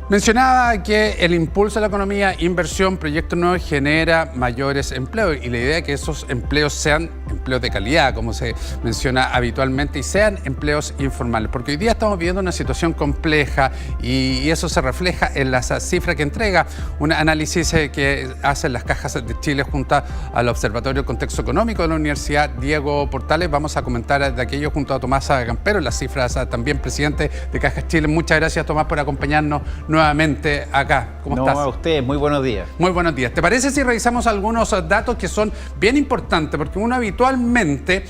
Mencionaba que el impulso a la economía, inversión, proyectos nuevos genera mayores empleos y la idea es que esos empleos sean empleos de calidad, como se menciona habitualmente, y sean empleos informales, porque hoy día estamos viviendo una situación compleja y eso se refleja en las cifras que entrega un análisis que hacen las Cajas de Chile junto al Observatorio del Contexto Económico de la Universidad Diego Portales. Vamos a comentar de aquello junto a Tomás Campero, las cifras también presidente de Cajas Chile. Muchas gracias, Tomás, por acompañarnos nuevamente acá. ¿Cómo estás? No, a usted, muy buenos días. Muy buenos días. ¿Te parece si revisamos algunos datos que son bien importantes? Porque uno habitualmente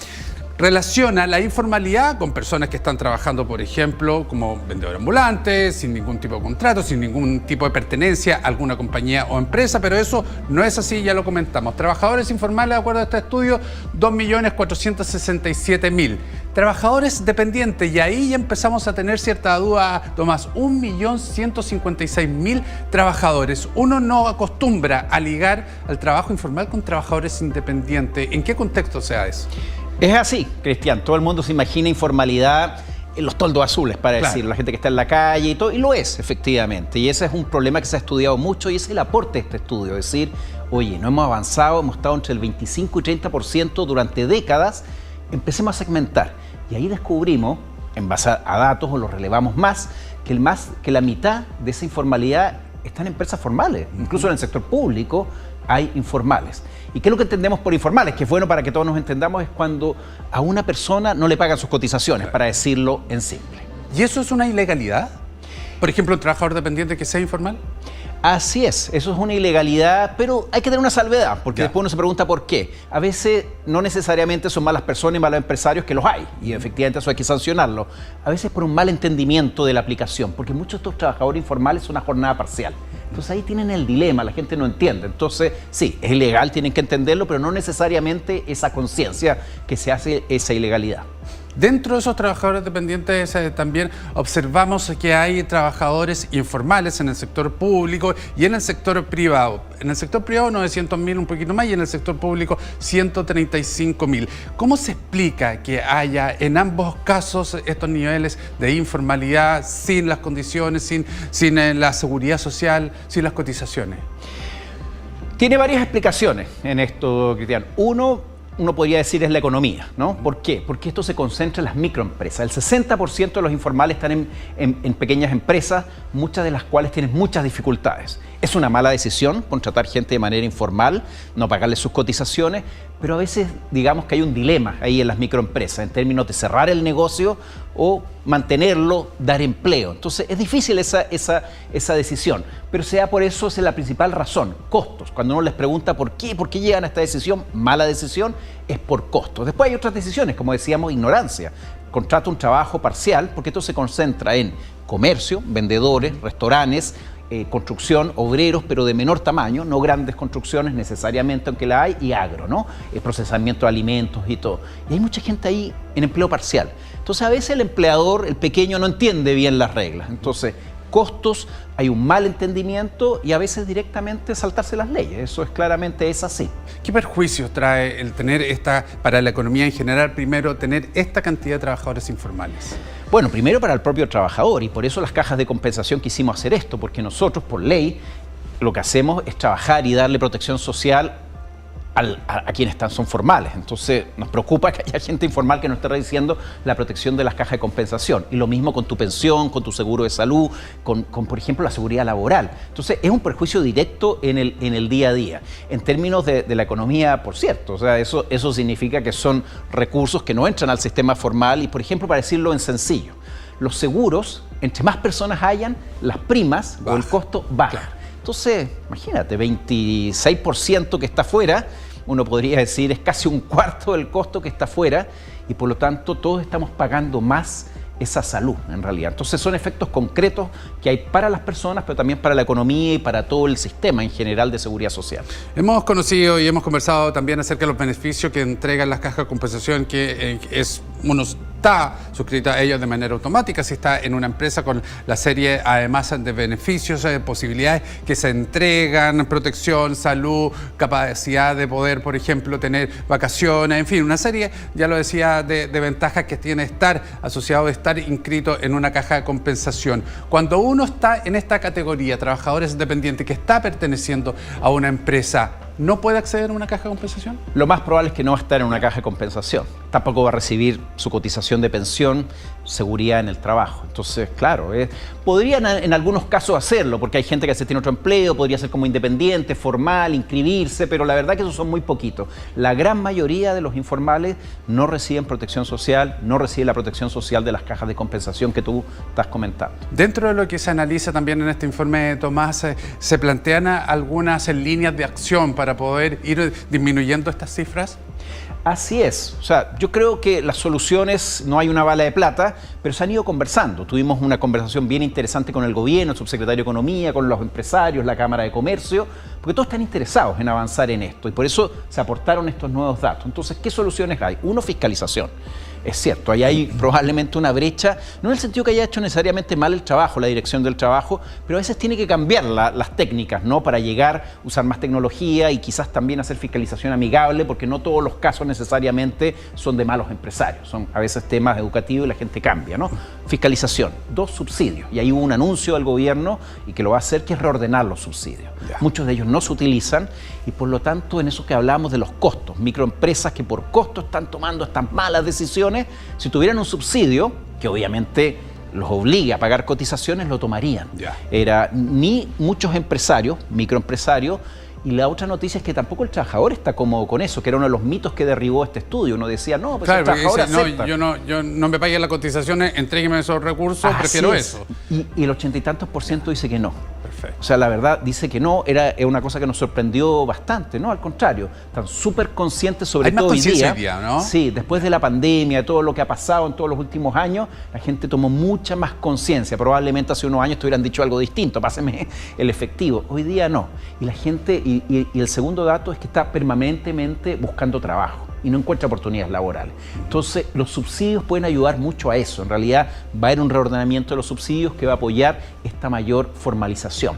relaciona la informalidad con personas que están trabajando, por ejemplo, como vendedores ambulantes, sin ningún tipo de contrato, sin ningún tipo de pertenencia a alguna compañía o empresa, pero eso no es así, ya lo comentamos. Trabajadores informales, de acuerdo a este estudio, 2.467.000. Trabajadores dependientes, y ahí ya empezamos a tener cierta duda, Tomás, 1.156.000 trabajadores. Uno no acostumbra a ligar al trabajo informal con trabajadores independientes. ¿En qué contexto se da eso? Es así, Cristian, todo el mundo se imagina informalidad en los toldos azules, para Claro. decirlo, la gente que está en la calle y todo, y lo es, efectivamente, y ese es un problema que se ha estudiado mucho y es el aporte de este estudio, es decir, oye, no hemos avanzado, hemos estado entre el 25 y 30% durante décadas, empecemos a segmentar, y ahí descubrimos, en base a datos, o los relevamos más, que la mitad de esa informalidad está en empresas formales, incluso en el sector público hay informales. ¿Y qué es lo que entendemos por informales? Que es bueno para que todos nos entendamos, es cuando a una persona no le pagan sus cotizaciones, para decirlo en simple. ¿Y eso es una ilegalidad? Por ejemplo, un trabajador dependiente que sea informal. Así es, eso es una ilegalidad, pero hay que tener una salvedad, porque Ya. después uno se pregunta por qué. A veces no necesariamente son malas personas y malos empresarios, que los hay, y efectivamente eso hay que sancionarlo. A veces por un mal entendimiento de la aplicación, porque muchos de estos trabajadores informales son una jornada parcial. Entonces ahí tienen el dilema, la gente no entiende. Entonces, sí, es ilegal, tienen que entenderlo, pero no necesariamente esa conciencia que se hace esa ilegalidad. Dentro de esos trabajadores dependientes también observamos que hay trabajadores informales en el sector público y en el sector privado. En el sector privado 900.000, un poquito más, y en el sector público 135.000. ¿Cómo se explica que haya en ambos casos estos niveles de informalidad sin las condiciones, sin la seguridad social, sin las cotizaciones? Tiene varias explicaciones en esto, Cristian. Uno podría decir es la economía, ¿no? ¿Por qué? Porque esto se concentra en las microempresas. El 60% de los informales están en pequeñas empresas, muchas de las cuales tienen muchas dificultades. Es una mala decisión contratar gente de manera informal, no pagarle sus cotizaciones, pero a veces digamos que hay un dilema ahí en las microempresas en términos de cerrar el negocio o mantenerlo, dar empleo. Entonces es difícil esa decisión, pero sea por eso, esa es la principal razón, costos. Cuando uno les pregunta por qué llegan a esta decisión, mala decisión, es por costos. Después hay otras decisiones, como decíamos, ignorancia. Contrata un trabajo parcial porque esto se concentra en comercio, vendedores, restaurantes, construcción, obreros, pero de menor tamaño, no grandes construcciones necesariamente, aunque la hay, y agro, ¿no? El procesamiento de alimentos y todo. Y hay mucha gente ahí en empleo parcial. Entonces, a veces el empleador, el pequeño, no entiende bien las reglas. Entonces, costos, hay un mal entendimiento y a veces directamente saltarse las leyes. Eso es así. ¿Qué perjuicios trae el tener para la economía en general, primero, tener esta cantidad de trabajadores informales? Bueno, primero para el propio trabajador, y por eso las cajas de compensación quisimos hacer esto, porque nosotros, por ley, lo que hacemos es trabajar y darle protección social a quienes son formales. Entonces nos preocupa que haya gente informal que no esté recibiendo la protección de las cajas de compensación. Y lo mismo con tu pensión, con tu seguro de salud, con por ejemplo, la seguridad laboral. Entonces es un perjuicio directo en el día a día. En términos de la economía, por cierto, o sea, eso significa que son recursos que no entran al sistema formal y, por ejemplo, para decirlo en sencillo, los seguros, entre más personas hayan, las primas o el costo baja. Claro. Entonces, imagínate, 26% que está fuera, uno podría decir es casi un cuarto del costo que está fuera y por lo tanto todos estamos pagando más esa salud en realidad. Entonces son efectos concretos que hay para las personas, pero también para la economía y para todo el sistema en general de seguridad social. Hemos conocido y hemos conversado también acerca de los beneficios que entregan las cajas de compensación, que es unos está suscrito a ellos de manera automática, si está en una empresa con la serie además de beneficios, posibilidades que se entregan, protección, salud, capacidad de poder, por ejemplo, tener vacaciones, en fin, una serie, ya lo decía, de ventajas que tiene estar asociado, de estar inscrito en una caja de compensación. Cuando uno está en esta categoría, trabajadores dependientes, que está perteneciendo a una empresa, ¿no puede acceder a una caja de compensación? Lo más probable es que no va a estar en una caja de compensación. Tampoco va a recibir su cotización de pensión, seguridad en el trabajo. Entonces, claro, podrían en algunos casos hacerlo, porque hay gente que tiene otro empleo, podría ser como independiente, formal, inscribirse, pero la verdad que esos son muy poquitos. La gran mayoría de los informales no reciben protección social, no reciben la protección social de las cajas de compensación que tú estás comentando. Dentro de lo que se analiza también en este informe, Tomás, ¿se plantean algunas líneas de acción para poder ir disminuyendo estas cifras? Así es. O sea, yo creo que las soluciones, no hay una bala de plata, pero se han ido conversando. Tuvimos una conversación bien interesante con el gobierno, el subsecretario de Economía, con los empresarios, la Cámara de Comercio, porque todos están interesados en avanzar en esto y por eso se aportaron estos nuevos datos. Entonces, ¿qué soluciones hay? Uno, fiscalización. Es cierto, ahí hay probablemente una brecha, no en el sentido que haya hecho necesariamente mal el trabajo, la dirección del trabajo, pero a veces tiene que cambiar las técnicas, ¿no? Para llegar, usar más tecnología y quizás también hacer fiscalización amigable, porque no todos los casos necesariamente son de malos empresarios, son a veces temas educativos y la gente cambia, ¿no? Fiscalización. 2, subsidios. Y ahí hubo un anuncio del gobierno y que lo va a hacer, que es reordenar los subsidios. Muchos de ellos no se utilizan y por lo tanto en eso que hablamos de los costos, microempresas que por costo están tomando estas malas decisiones, si tuvieran un subsidio, que obviamente los obliga a pagar cotizaciones, lo tomarían. Ni muchos empresarios, microempresarios. Y la otra noticia es que tampoco el trabajador está cómodo con eso, que era uno de los mitos que derribó este estudio. Uno decía, no, pues claro, el trabajador dice, acepta. No, yo no me pague las cotizaciones, entrégueme esos recursos, prefiero eso. Y el 80 y tantos % dice que no. Perfecto. O sea, la verdad dice que no, es una cosa que nos sorprendió bastante, ¿no? Al contrario, están súper conscientes, sobre todo hoy día, ¿no? Sí, después de la pandemia, todo lo que ha pasado en todos los últimos años, la gente tomó mucha más conciencia. Probablemente hace unos años te hubieran dicho algo distinto, páseme el efectivo. Hoy día no. Y la gente, y el segundo dato es que está permanentemente buscando trabajo y no encuentra oportunidades laborales. Entonces, los subsidios pueden ayudar mucho a eso. En realidad, va a haber un reordenamiento de los subsidios que va a apoyar esta mayor formalización.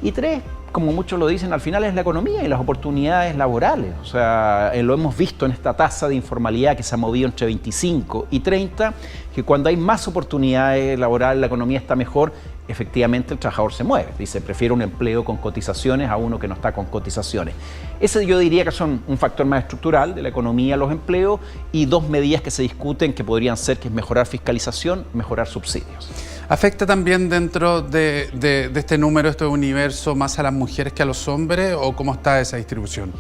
Y 3, como muchos lo dicen, al final es la economía y las oportunidades laborales. O sea, lo hemos visto en esta tasa de informalidad que se ha movido entre 25 y 30, que cuando hay más oportunidades laborales, la economía está mejor, efectivamente el trabajador se mueve. Dice, prefiero un empleo con cotizaciones a uno que no está con cotizaciones. Ese yo diría que son un factor más estructural de la economía, los empleos, y 2 medidas que se discuten que podrían ser, que es mejorar fiscalización, mejorar subsidios. ¿Afecta también dentro de este número, este universo, más a las mujeres que a los hombres, o cómo está esa distribución?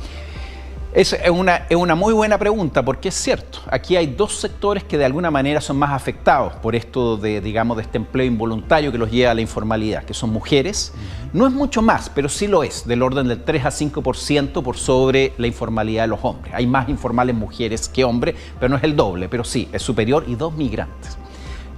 Es una muy buena pregunta, porque es cierto, aquí hay 2 sectores que de alguna manera son más afectados por esto de este empleo involuntario que los lleva a la informalidad, que son mujeres. No es mucho más, pero sí lo es, del orden del 3 a 5% por sobre la informalidad de los hombres. Hay más informales mujeres que hombres, pero no es el doble, pero sí, es superior. Y 2, migrantes.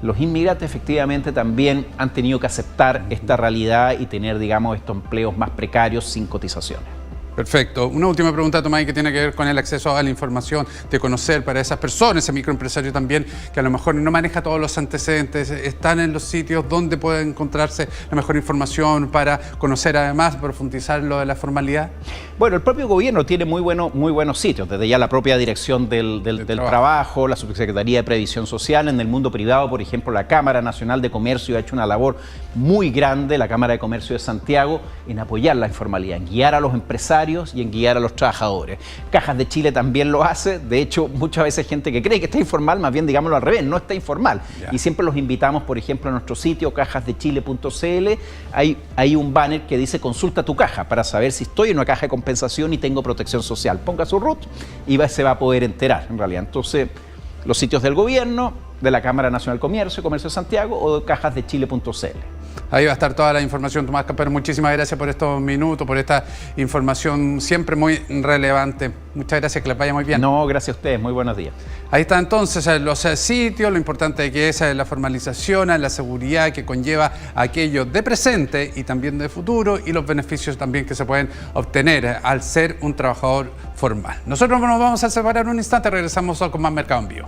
Los inmigrantes efectivamente también han tenido que aceptar esta realidad y tener, digamos, estos empleos más precarios sin cotizaciones. Perfecto. Una última pregunta, Tomás, que tiene que ver con el acceso a la información, de conocer para esas personas, ese microempresario también, que a lo mejor no maneja todos los antecedentes, están en los sitios donde puede encontrarse la mejor información para conocer, además, profundizar lo de la formalidad. Bueno, el propio gobierno tiene muy buenos sitios, desde ya la propia Dirección del Trabajo, la Subsecretaría de Previsión Social. En el mundo privado, por ejemplo, la Cámara Nacional de Comercio ha hecho una labor muy grande, la Cámara de Comercio de Santiago, en apoyar la informalidad, en guiar a los empresarios y en guiar a los trabajadores. Cajas de Chile también lo hace. De hecho, muchas veces hay gente que cree que está informal, más bien digámoslo al revés, no está informal. Y siempre los invitamos, por ejemplo, a nuestro sitio cajasdechile.cl. Hay un banner que dice consulta tu caja para saber si estoy en una caja de compensación y tengo protección social. Ponga su RUT y se va a poder enterar, en realidad. Entonces, los sitios del gobierno, de la Cámara Nacional de Comercio, Comercio de Santiago, o de cajasdechile.cl. Ahí va a estar toda la información. Tomás Campero, muchísimas gracias por estos minutos, por esta información siempre muy relevante. Muchas gracias, que les vaya muy bien. No, gracias a ustedes, muy buenos días. Ahí está entonces los sitios, lo importante que es la formalización, la seguridad que conlleva aquello de presente y también de futuro, y los beneficios también que se pueden obtener al ser un trabajador formal. Nosotros nos vamos a separar un instante, regresamos con más Mercado en Vivo.